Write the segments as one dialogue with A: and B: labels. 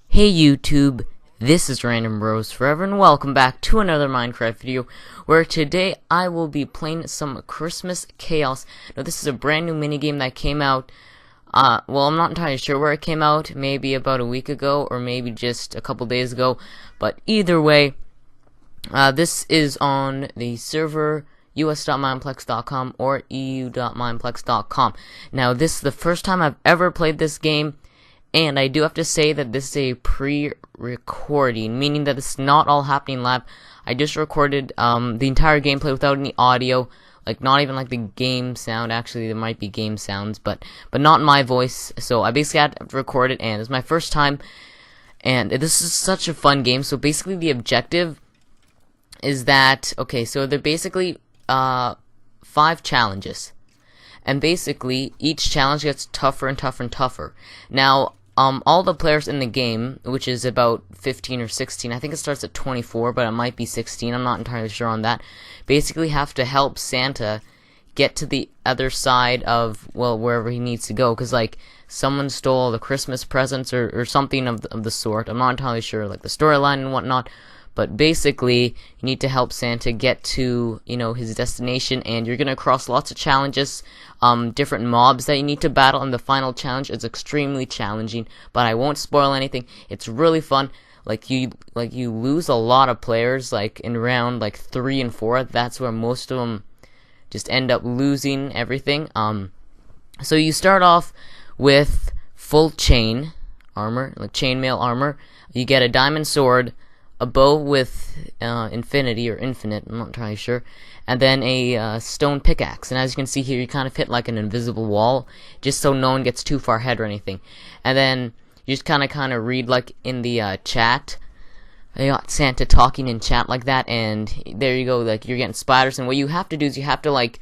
A: Hey YouTube, this is Random Bros Forever and welcome back to another Minecraft video where today I will be playing some Christmas Chaos. Now this is a brand new minigame that came out, well I'm not entirely sure where it came out, maybe about a week ago or maybe just a couple days ago, but either way, this is on the server us.mineplex.com or eu.mineplex.com. Now this is the first time I've ever played this game. And I do have to say that this is a pre-recording, meaning that it's not all happening live. I just recorded the entire gameplay without any audio, like not even like the game sound. Actually, there might be game sounds, but not my voice. So I basically had to record it, and it's my first time. And this is such a fun game. So basically, the objective is that so they're basically 5 challenges, and basically each challenge gets tougher and tougher and tougher. Now, all the players in the game, which is about 15 or 16, I think it starts at 24, but it might be 16, I'm not entirely sure on that, basically have to help Santa get to the other side of, well, wherever he needs to go, because, like, someone stole the Christmas presents or something of the sort. I'm not entirely sure, like, the storyline and whatnot, but basically, you need to help Santa get to, his destination, and you're gonna cross lots of challenges, different mobs that you need to battle, and the final challenge is extremely challenging, but I won't spoil anything. It's really fun. You lose a lot of players, like, in round, 3 and 4, that's where most of them just end up losing everything. So you start off with full chain armor, like chainmail armor. You get a diamond sword, a bow with infinity or infinite, I'm not entirely sure, and then a stone pickaxe. And as you can see here, you kind of hit like an invisible wall, just so no one gets too far ahead or anything. And then you just kind of read like in the chat. You got Santa talking in chat like that, and there you go. Like you're getting spiders, and what you have to do is you have to like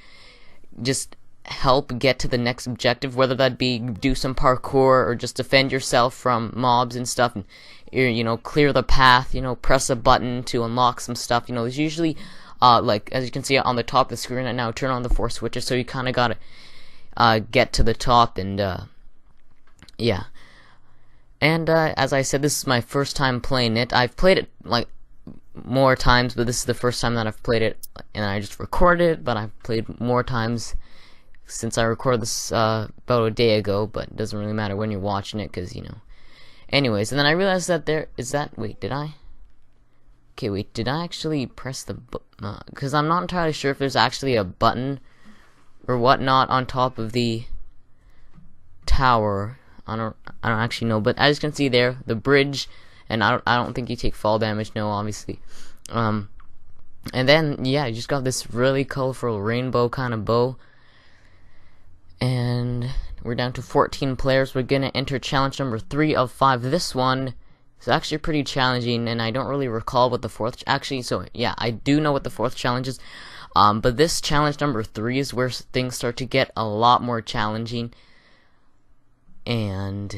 A: just help get to the next objective, whether that be do some parkour or just defend yourself from mobs and stuff, and clear the path, press a button to unlock some stuff. There's usually like as you can see on the top of the screen right now, turn on the 4 switches, so you kind of gotta get to the top, and yeah. And as I said, this is my first time playing it. I've played it like more times, but this is the first time that I've played it, and I just recorded it, but I've played more times since I recorded this about a day ago, but it doesn't really matter when you're watching it, because, Anyways, and then I realized that did I actually press the button? Because I'm not entirely sure if there's actually a button or whatnot on top of the tower. I don't actually know, but as you can see there, the bridge, and I don't think you take fall damage, no, obviously. And then, yeah, you just got this really colorful rainbow kind of bow. And we're down to 14 players. We're gonna enter challenge number 3 of 5. This one is actually pretty challenging, and I don't really recall what the 4th. So yeah, I do know what the 4th challenge is. But this challenge number 3 is where things start to get a lot more challenging. And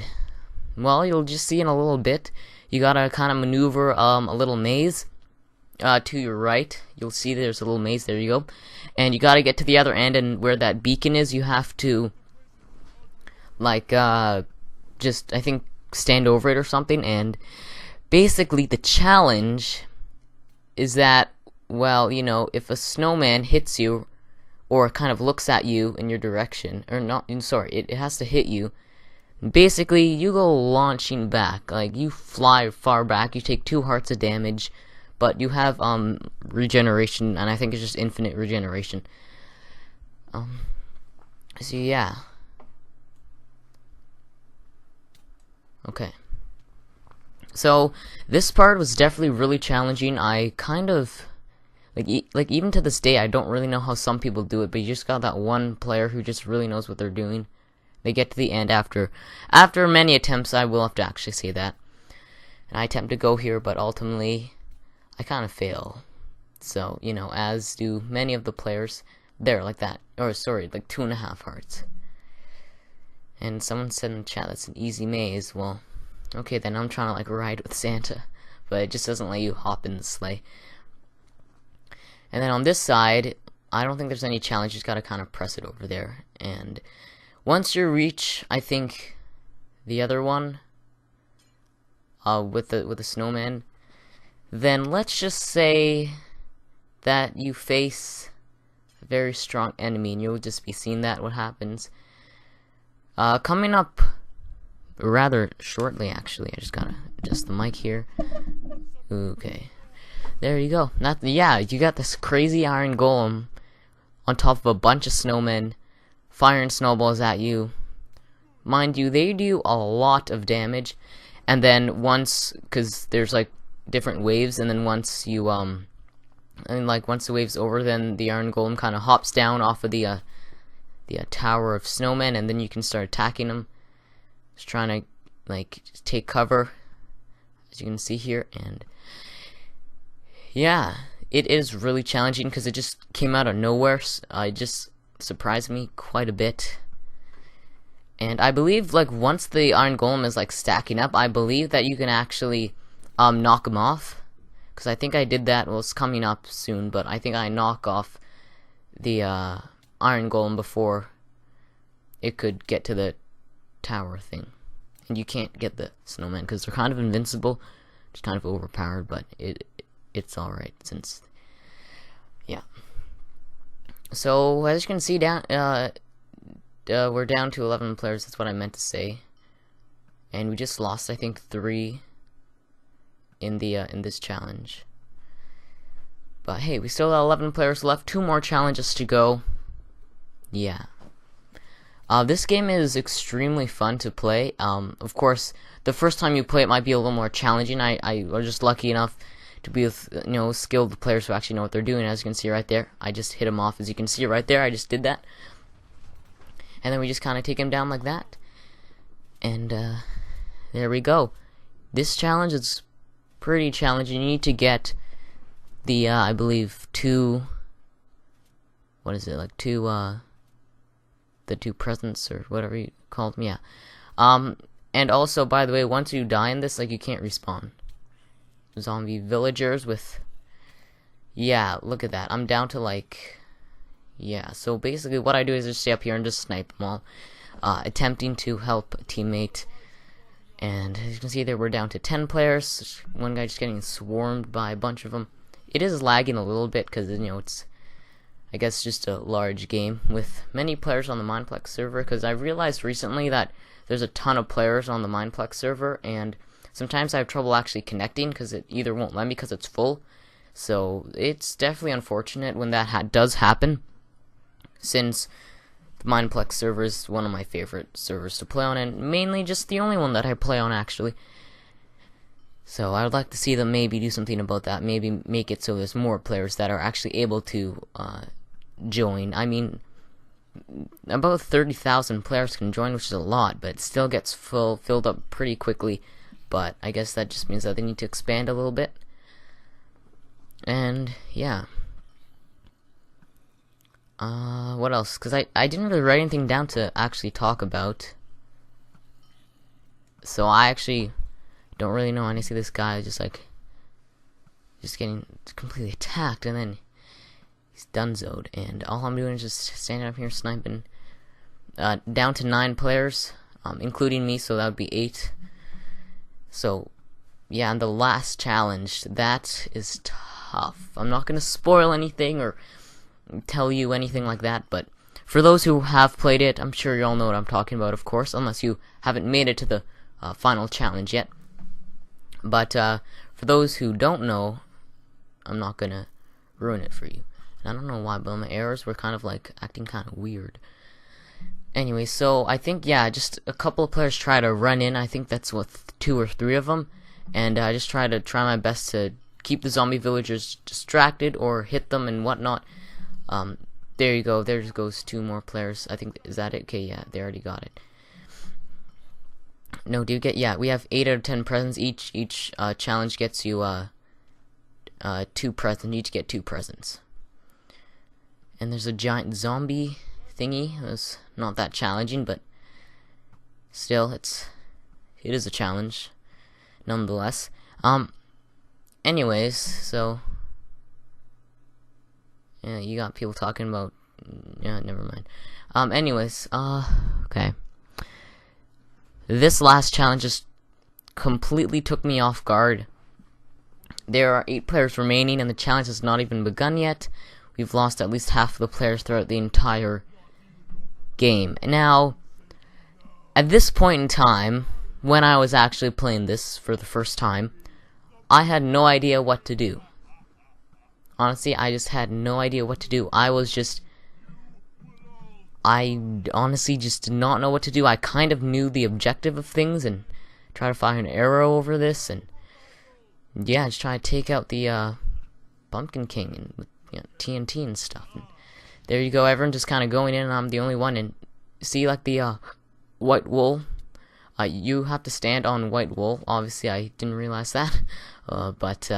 A: well, you'll just see in a little bit. You gotta kind of maneuver a little maze. To your right, you'll see there's a little maze. There you go. And you gotta get to the other end, and where that beacon is, you have to just I think stand over it or something. And basically the challenge is that, well, if a snowman hits you or kind of looks at you in your direction, or not, sorry, it has to hit you. Basically, you go launching back, like you fly far back. You take 2 hearts of damage, but you have regeneration, and I think it's just infinite regeneration. So yeah. Okay. So this part was definitely really challenging. I kind of like even to this day, I don't really know how some people do it, but you just got that one player who just really knows what they're doing. They get to the end after many attempts. I will have to actually say that. And I attempt to go here, but ultimately I kind of fail. So, as do many of the players. There, like that. Or, sorry, like 2.5 hearts. And someone said in the chat that's an easy maze. Well, okay, then I'm trying to, ride with Santa. But it just doesn't let you hop in the sleigh. And then on this side, I don't think there's any challenge. You just gotta kind of press it over there. And once you reach, I think, the other one, with the snowman, then let's just say that you face a very strong enemy, and you'll just be seeing that what happens. Coming up rather shortly, actually. I just gotta adjust the mic here. Okay, there you go. Yeah, you got this crazy iron golem on top of a bunch of snowmen firing snowballs at you. Mind you, they do a lot of damage, and then once, because there's like different waves, and then once you once the wave's over, then the iron golem kind of hops down off of the tower of snowmen, and then you can start attacking them. Just trying to just take cover, as you can see here. And yeah, it is really challenging because it just came out of nowhere. It just surprised me quite a bit. And I believe once the iron golem is stacking up, I believe that you can actually knock him off. Because I think I did that. Well, it's coming up soon, but I think I knock off the iron golem before it could get to the tower thing. And you can't get the snowmen because they're kind of invincible. It's kind of overpowered, but it's alright since, yeah. So as you can see, we're down to 11 players. That's what I meant to say, and we just lost, I think, 3 in this challenge. But hey, we still have 11 players left. 2 more challenges to go. Yeah. This game is extremely fun to play. Of course, the first time you play it might be a little more challenging. I was just lucky enough to be with skilled players who actually know what they're doing. As you can see right there, I just hit him off. As you can see right there, I just did that, and then we just kind of take him down like that. And there we go. This challenge is pretty challenging. You need to get the I believe 2. What is it, 2? The 2 presents or whatever you called them, yeah. And also, by the way, once you die in this, you can't respawn. Zombie villagers with, yeah, look at that. I'm down to yeah. So basically, what I do is just stay up here and just snipe them all, attempting to help a teammate. And as you can see there, we're down to 10 players. One guy just getting swarmed by a bunch of them. It is lagging a little bit because it's, I guess, just a large game with many players on the Mineplex server, because I realized recently that there's a ton of players on the Mineplex server, and sometimes I have trouble actually connecting because it either won't let me because it's full. So it's definitely unfortunate when that does happen, since the Mineplex server is one of my favorite servers to play on, and mainly just the only one that I play on, actually. So I would like to see them maybe do something about that, maybe make it so there's more players that are actually able to join. I mean, about 30,000 players can join, which is a lot, but it still gets filled up pretty quickly. But I guess that just means that they need to expand a little bit. And yeah. What else? Because I didn't really write anything down to actually talk about. So I actually don't really know. And I see this guy just getting completely attacked, and then he's donezoed, and all I'm doing is just standing up here sniping. Down to 9 players, including me, so that would be 8. So, yeah, and the last challenge, that is tough. I'm not going to spoil anything or tell you anything like that, but for those who have played it, I'm sure you all know what I'm talking about, of course, unless you haven't made it to the final challenge yet. But for those who don't know, I'm not going to ruin it for you. I don't know why, but my arrows were kind of acting kind of weird. Anyway, so I think, yeah, just a couple of players try to run in. I think that's what, 2 or 3 of them. And I just try my best to keep the zombie villagers distracted or hit them and whatnot. There you go. There goes 2 more players. I think, is that it? Okay, yeah, they already got it. No, do you get, yeah, we have 8 out of 10 presents. Each challenge gets you 2 presents. You each get 2 presents. And there's a giant zombie thingy. It was not that challenging, but still, it is a challenge, nonetheless. Anyways, so Yeah, you got people talking about. Yeah, never mind. Anyways, okay. This last challenge just completely took me off guard. There are 8 players remaining, and the challenge has not even begun yet. We've lost at least half of the players throughout the entire game. Now, at this point in time, when I was actually playing this for the first time, I had no idea what to do. Honestly, I just had no idea what to do. I honestly just did not know what to do. I kind of knew the objective of things and try to fire an arrow over this, and yeah, just try to take out the Pumpkin King and with TNT and stuff. And there you go, everyone just kind of going in, and I'm the only one. And see, like the white wool, you have to stand on white wool. Obviously, I didn't realize that, but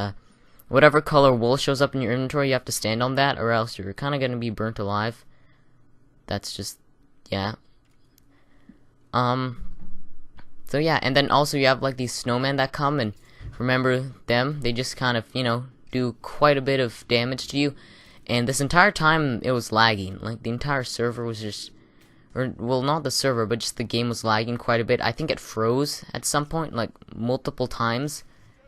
A: whatever color wool shows up in your inventory, you have to stand on that, or else you're kind of gonna be burnt alive. That's just, yeah. So yeah, and then also you have like these snowmen that come, and remember them, they just kind of, do quite a bit of damage to you. And this entire time it was lagging. Like the entire server was just, or well, not the server, but just the game was lagging quite a bit. I think it froze at some point, like multiple times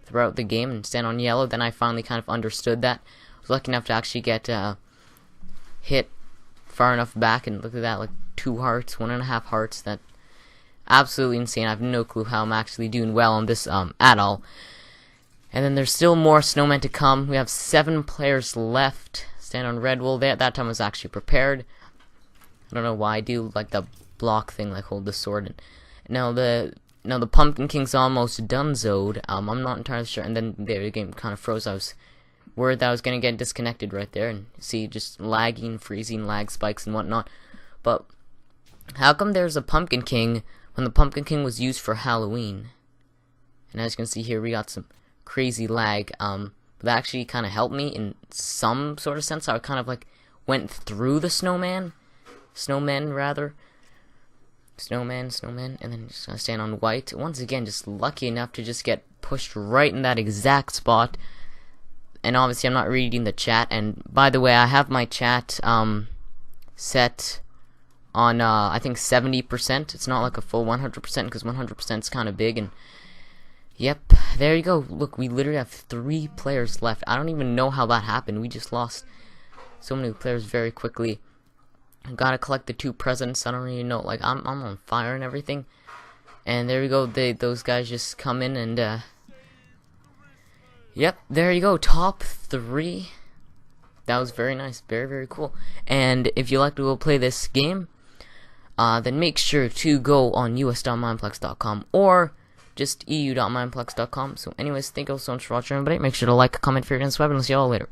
A: throughout the game, and stand on yellow. Then I finally kind of understood that. I was lucky enough to actually get hit far enough back, and look at that, like 2 hearts, 1.5 hearts. That absolutely insane. I have no clue how I'm actually doing well on this at all. And then there's still more snowmen to come. We have 7 players left. Stand on red wool. That time I was actually prepared. I don't know why I do like the block thing, like hold the sword. And now the Pumpkin King's almost donezoed. I'm not entirely sure. And then the game kind of froze. I was worried that I was gonna get disconnected right there, and see just lagging, freezing, lag spikes and whatnot. But how come there's a Pumpkin King when the Pumpkin King was used for Halloween? And as you can see here, we got some crazy lag. But that actually kind of helped me in some sort of sense. I kind of like went through the snowmen, and then just gonna stand on white. Once again, just lucky enough to just get pushed right in that exact spot. And obviously I'm not reading the chat, and by the way, I have my chat set on I think 70%. It's not like a full 100%, because 100% is kind of big. And yep, there you go. Look, we literally have 3 players left. I don't even know how that happened. We just lost so many players very quickly. Gotta collect the 2 presents. I don't really know. Like, I'm on fire and everything. And there we go. Those guys just come in, and yep, there you go. Top 3. That was very nice. Very, very cool. And if you like to go play this game, then make sure to go on us.mineplex.com or just eu.mineplex.com. So anyways, thank you all so much for watching, everybody. Make sure to like, comment, favorite, and subscribe, and I'll see you all later.